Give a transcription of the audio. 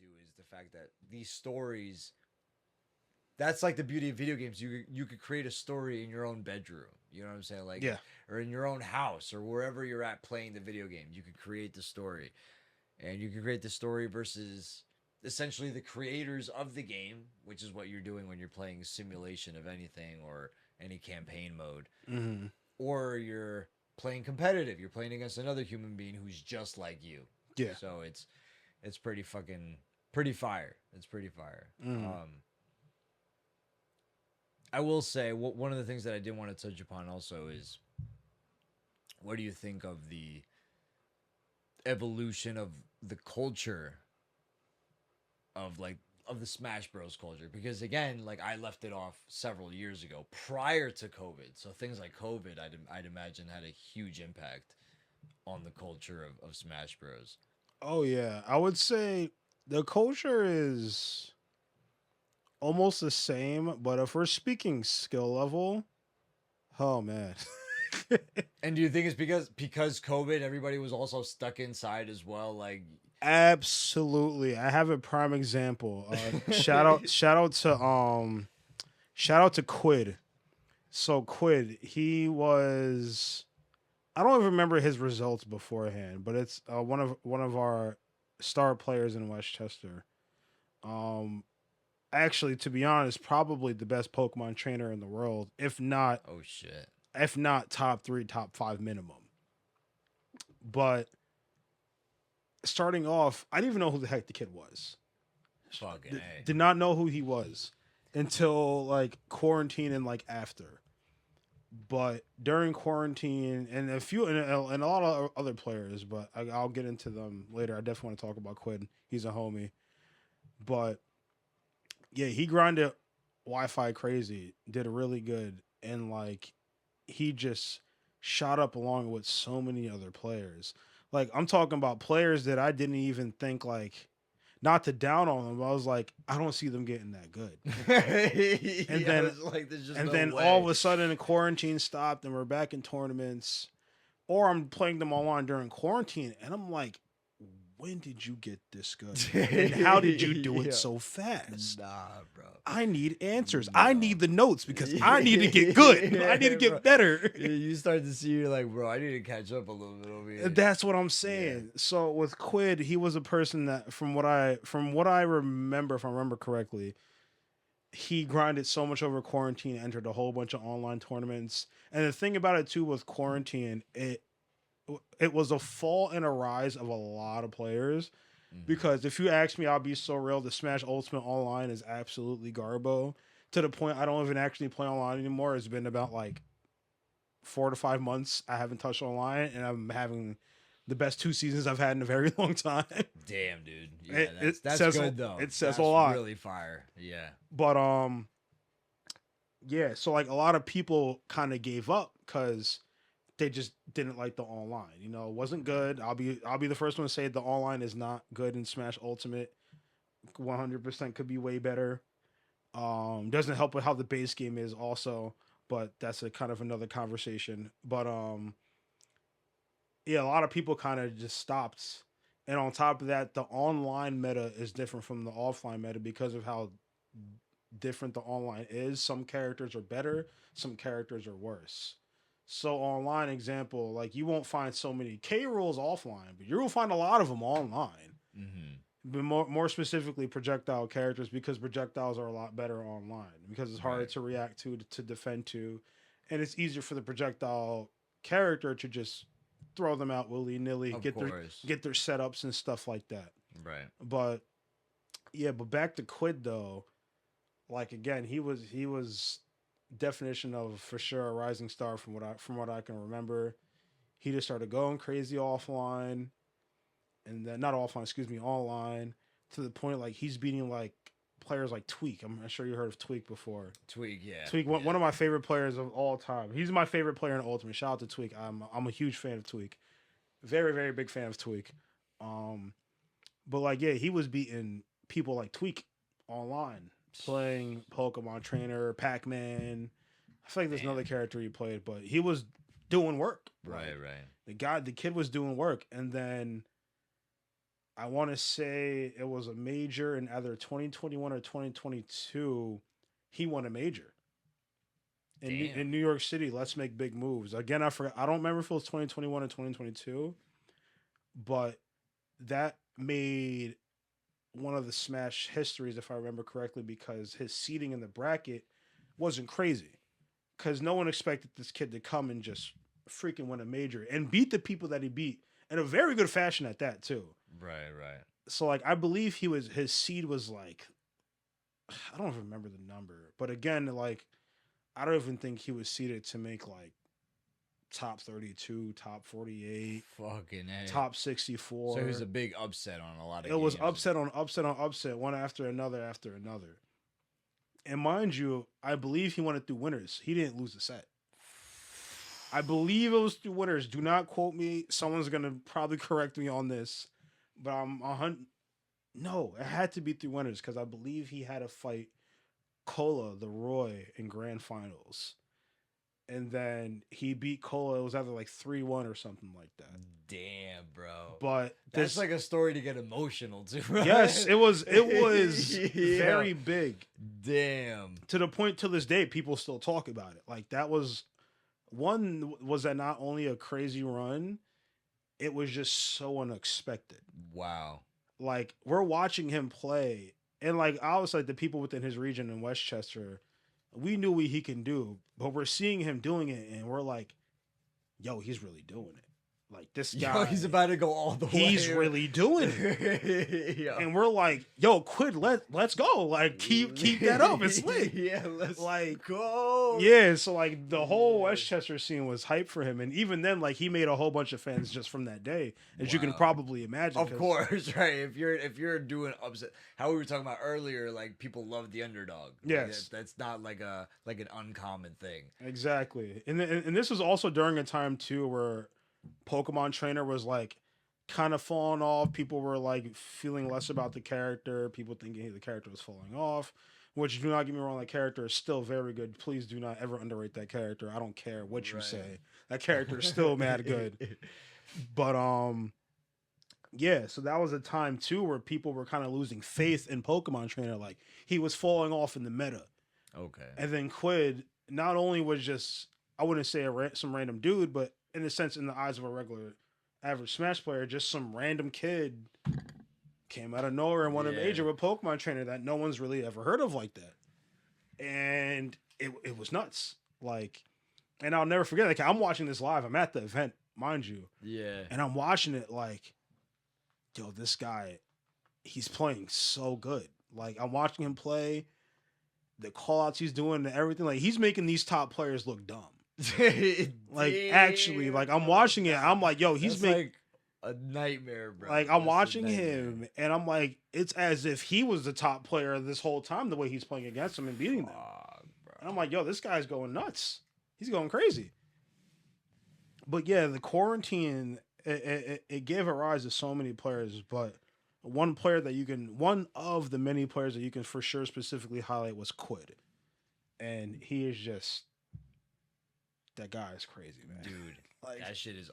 to is the fact that these stories. That's like the beauty of video games. You could create a story in your own bedroom. You know what I'm saying? Like, Yeah. or in your own house or wherever you're at playing the video game. You could create the story, and you can create the story versus essentially the creators of the game, which is what you're doing when you're playing a simulation of anything or any campaign mode, Mm-hmm. or you're playing competitive. You're playing against another human being who's just like you. Yeah. So it's pretty fire. It's pretty fire. Mm. I will say one of the things that I did want to touch upon also is what do you think of the evolution of the culture of the Smash Bros culture? Because again, like I left it off several years ago prior to COVID. So things like COVID, I'd imagine had a huge impact on the culture of Smash Bros. Oh yeah, I would say the culture is almost the same, but if we're speaking skill level, oh man. And do you think it's because COVID, everybody was also stuck inside as well? Like, Absolutely. I have a prime example. Shout out to Quid. So Quid, he was I don't even remember his results beforehand, but it's one of our star players in Westchester. Um Actually, to be honest, probably the best Pokemon trainer in the world, oh shit, if not top 3, top 5 minimum. But starting off, I didn't even know who the heck the kid was. fucking a. Did not know who he was until like quarantine and like after. But during quarantine and and a lot of other players, but I'll get into them later. I definitely want to talk about Quid. He's a homie. But yeah, he grinded Wi-Fi crazy, did really good, and like he just shot up along with so many other players. Like I'm talking about players that I didn't even think like not to down on them. But I was like, I don't see them getting that good. And Yeah, then it's like there's just and no then way. all of a sudden the quarantine stopped and we're back in tournaments. Or I'm playing them online during quarantine and I'm like, when did you get this good? And how did you do it Yeah. so fast? Nah, bro. I need answers. No. I need the notes because I need to get good. I need to Bro. get better. You start to see, you're like, bro, I need to catch up a little bit over here. That's what I'm saying. So with Quid, he was a person that from what I remember, if I remember correctly, he grinded so much over quarantine, entered a whole bunch of online tournaments. And the thing about it too with quarantine, it was a fall and a rise of a lot of players. Because if you ask me, I'll be so real. The Smash Ultimate Online is absolutely garbo to the point I don't even actually play online anymore. It's been about like 4 to 5 months I haven't touched online, and I'm having the best 2 seasons I've had in a very long time. Damn, dude. Yeah, It that's says good though. it says That's a lot. really fire. Yeah. But yeah. So like a lot of people kind of gave up because they just didn't like the online. You know, it wasn't good. I'll be the first one to say the online is not good in Smash Ultimate. 100% could be way better. Doesn't help with how the base game is also, but that's a kind of another conversation. But yeah, a lot of people kind of just stopped. And on top of that, the online meta is different from the offline meta because of how different the online is. Some characters are better, some characters are worse. So online example, like you won't find so many K rules offline, but you will find a lot of them online. Mm-hmm. But more specifically projectile characters because projectiles are a lot better online because it's harder Right. to react to defend to, and it's easier for the projectile character to just throw them out willy nilly, Of get course. their setups and stuff like that. Right. But yeah, but back to Quid though, like again, he was definition of for sure a rising star from what I can remember. He just started going crazy offline, and then not offline, excuse me, online to the point like he's beating like players like Tweek. I'm sure you heard of Tweek before. Tweek, yeah. Tweek, Yeah. one of my favorite players of all time. He's my favorite player in Ultimate. Shout out to Tweek. I'm a huge fan of Tweek. Very very big fan of Tweek. Um, but like yeah, he was beating people like Tweek online, playing Pokemon Trainer, Pac Man. I feel like there's another character he played, but he was doing work. Right, right. The kid was doing work, and then I want to say it was a major in either 2021 or 2022. He won a major Damn. in New York City. Let's make big moves. Again, I forgot. I don't remember if it was 2021 or 2022, but that made one of the Smash histories, if I remember correctly, because his seating in the bracket wasn't crazy. Because no one expected this kid to come and just freaking win a major and beat the people that he beat in a very good fashion at that too. Right, right. So like I believe his seed was like, I don't even remember the number, but again, like I don't even think he was seeded to make like top 32, top 48, Fucking A. top 64. So it was a big upset on a lot of It was games. upset on upset on upset, one after another after another. And mind you, I believe he went it through winners. He didn't lose the set. I believe it was through winners. Do not quote me. Someone's gonna probably correct me on this, but I'm 100. No, it had to be through winners because I believe he had to fight Cola, the Roy, in grand finals, and then he beat Cola. It was either like 3-1 or something like that. Damn, bro. But That's like a story to get emotional too, right? yes, it was. It was Yeah. very big. Damn. To the point to this day, people still talk about it. Like that was one. Was that not only a crazy run? It was just so unexpected. Wow. Like we're watching him play, and like obviously like, the people within his region in Westchester, we knew what he can do, but we're seeing him doing it, and we're like, "Yo, he's really doing it." Like this guy, Yo, he's about to go all the way. he's really doing it. Yo. And we're like, "Yo, Quid, let's go! Like keep that up. It's lit." Yeah, let's Like go. yeah, so like the whole Westchester scene was hype for him, and even then, like he made a whole bunch of fans just from that day, as you can Wow. probably imagine. Of course, right? If you're doing upset, how we were talking about earlier, like people love the underdog. Like, Yes. that's not like an uncommon thing. Exactly, and this was also during a time too where Pokemon Trainer was like kind of falling off. People were like feeling less about the character. People thinking the character was falling off. Which do not get me wrong, that character is still very good. Please do not ever underrate that character. I don't care what you Right. say. That character is still mad good. But yeah, so that was a time too where people were kind of losing faith in Pokemon Trainer. Like he was falling off in the meta. Okay. And then Quid not only was just, I wouldn't say some random dude, but in a sense, in the eyes of a regular average Smash player, just some random kid came out of nowhere and won a major with Pokemon Trainer that no one's really ever heard of like that. And it was nuts. Like, and I'll never forget, like, I'm watching this live. I'm at the event, mind you. Yeah. And I'm watching it like, yo, this guy, he's playing so good. Like, I'm watching him play, the call outs he's doing and everything. Like, he's making these top players look dumb. Like, actually, like, I'm watching it. I'm like, yo, he's making like a nightmare, bro. like, I'm watching him and I'm like, it's as if he was the top player this whole time, the way he's playing against them and beating them. And I'm like, yo, this guy's going nuts. He's going crazy. But yeah, the quarantine, it gave a rise to so many players, but one of the many players that you can for sure specifically highlight was Quid. And he is just, that guy is crazy, man. Dude, Like, that shit is